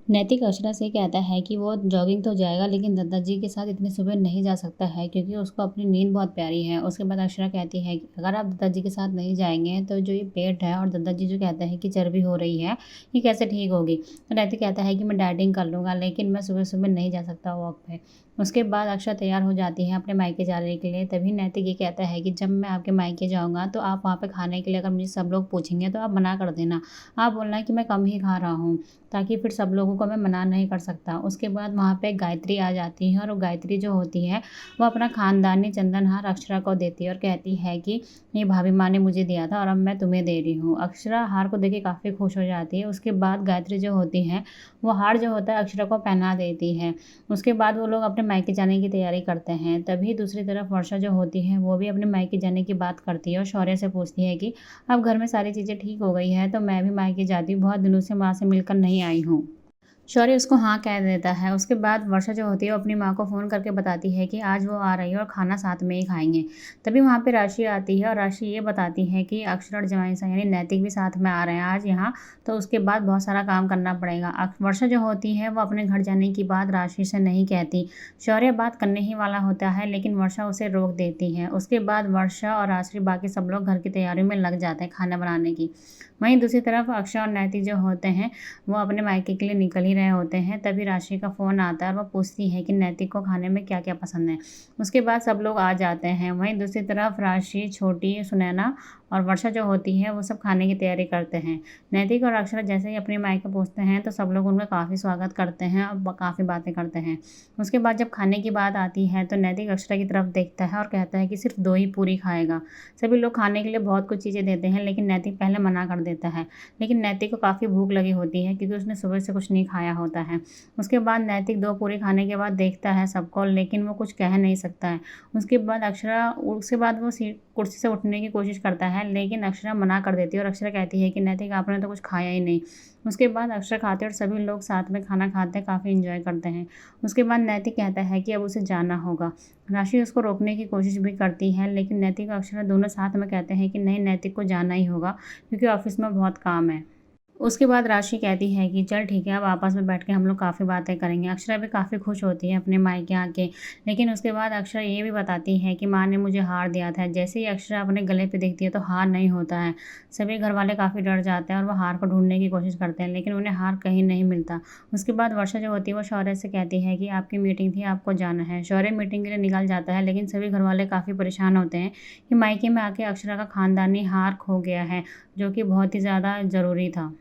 नैतिक अक्षरा से कहता है कि वो जॉगिंग तो जाएगा लेकिन दत्ता जी के साथ इतनी सुबह नहीं जा सकता है क्योंकि उसको अपनी नींद बहुत प्यारी है। उसके बाद अक्षरा कहती है कि अगर आप दत्ता जी के साथ नहीं जाएंगे तो जो ये पेट है और दत्ता जी जो कहते हैं कि चर्बी हो रही है, ये कैसे ठीक होगी। तो नैतिक कहता है कि मैं डाइटिंग कर लूँगा लेकिन मैं सुबह सुबह नहीं जा सकता वॉक पे। उसके बाद अक्षरा तैयार हो जाती है अपने मायके जाने के लिए। तभी नैतिक ये कहता है कि जब मैं आपके मायके जाऊँगा तो आप वहाँ पे खाने के लिए अगर मुझे सब लोग पूछेंगे तो आप मना कर देना। आप बोलना कि मैं कम ही खा रहा हूँ, ताकि फिर सब लोगों को मैं मना नहीं कर सकता। उसके बाद वहाँ पे गायत्री आ जाती है और वो गायत्री जो होती है वो अपना खानदानी चंदन हार अक्षरा को देती है और कहती है कि ये भाभी माँ ने मुझे दिया था और अब मैं तुम्हें दे रही हूँ। अक्षरा हार को देख के काफ़ी खुश हो जाती है। उसके बाद गायत्री जो होती है वो हार जो होता है अक्षरा को पहना देती है। उसके बाद वो लोग अपने मायके जाने की तैयारी करते हैं। तभी दूसरी तरफ वर्षा जो होती है वो भी अपने मायके जाने की बात करती है और शौर्य से पूछती है कि अब घर में सारी चीज़ें ठीक हो गई है तो मैं भी मायके जाती हूँ, बहुत दिनों से माँ से मिलकर नहीं आई हूँ। शौर्य उसको हाँ कह देता है। उसके बाद वर्षा जो होती है वो अपनी माँ को फ़ोन करके बताती है कि आज वो आ रही है और खाना साथ में ही खाएँगे। तभी वहाँ पे राशि आती है और राशि ये बताती है कि अक्षरा और जमाई यानी नैतिक भी साथ में आ रहे हैं आज यहाँ, तो उसके बाद बहुत सारा काम करना पड़ेगा। वर्षा जो होती है वो अपने घर जाने की बात राशि से नहीं कहती। शौर्य बात करने ही वाला होता है लेकिन वर्षा उसे रोक देती है। उसके बाद वर्षा और राशि बाकी सब लोग घर की तैयारियों में लग जाते हैं खाना बनाने की। वहीं दूसरी तरफ अक्षय और नैतिक जो होते हैं वो अपने मायके के लिए निकल ही रहे होते हैं। तभी राशि का फ़ोन आता है और वो पूछती है कि नैतिक को खाने में क्या क्या पसंद है। उसके बाद सब लोग आ जाते हैं। वहीं दूसरी तरफ राशि, छोटी, सुनैना और वर्षा जो होती है वो सब खाने की तैयारी करते हैं। नैतिक और अक्षरा जैसे ही अपने मायके पहुँचते हैं तो सब लोग उनका काफ़ी स्वागत करते हैं और काफ़ी बातें करते हैं। उसके बाद जब खाने की बात आती है तो नैतिक अक्षरा की तरफ देखता है और कहता है कि सिर्फ 2 ही पूरी खाएगा। सभी लोग खाने के लिए बहुत कुछ चीज़ें देते हैं लेकिन नैतिक पहले मना कर देता है। लेकिन नैतिक को काफ़ी भूख लगी होती है क्योंकि उसने सुबह से कुछ नहीं खाया होता है। उसके बाद नैतिक 2 पूरी खाने के बाद देखता है सबको लेकिन वो कुछ कह नहीं सकता है। उसके बाद वो कुर्सी से उठने की कोशिश करता है लेकिन अक्षरा मना कर देती है और अक्षरा कहती है कि नैतिक आपने तो कुछ खाया ही नहीं। उसके बाद अक्षरा खाते और सभी लोग साथ में खाना खाते काफ़ी एंजॉय करते हैं। उसके बाद नैतिक कहता है कि अब उसे जाना होगा। राशि उसको रोकने की कोशिश भी करती है लेकिन नैतिक और अक्षरा दोनों साथ में कहते हैं कि नहीं, नैतिक को जाना ही होगा क्योंकि ऑफिस में बहुत काम है। उसके बाद राशि कहती है कि चल ठीक है, अब आपस में बैठ के हम लोग काफ़ी बातें करेंगे। अक्षरा भी काफ़ी खुश होती है अपने मायके आके। लेकिन उसके बाद अक्षरा ये भी बताती है कि माँ ने मुझे हार दिया था। जैसे ही अक्षरा अपने गले पे देखती है तो हार नहीं होता है। सभी घर वाले काफ़ी डर जाते हैं और वो हार को ढूंढने की कोशिश करते हैं लेकिन उन्हें हार कहीं नहीं मिलता। उसके बाद वर्षा जो होती है वो शौर्य से कहती है कि आपकी मीटिंग थी, आपको जाना है। शौर्य मीटिंग के लिए निकल जाता है लेकिन सभी घर वाले काफ़ी परेशान होते हैं कि मायके में आके अक्षरा का खानदानी हार खो गया है, जो कि बहुत ही ज़्यादा ज़रूरी था।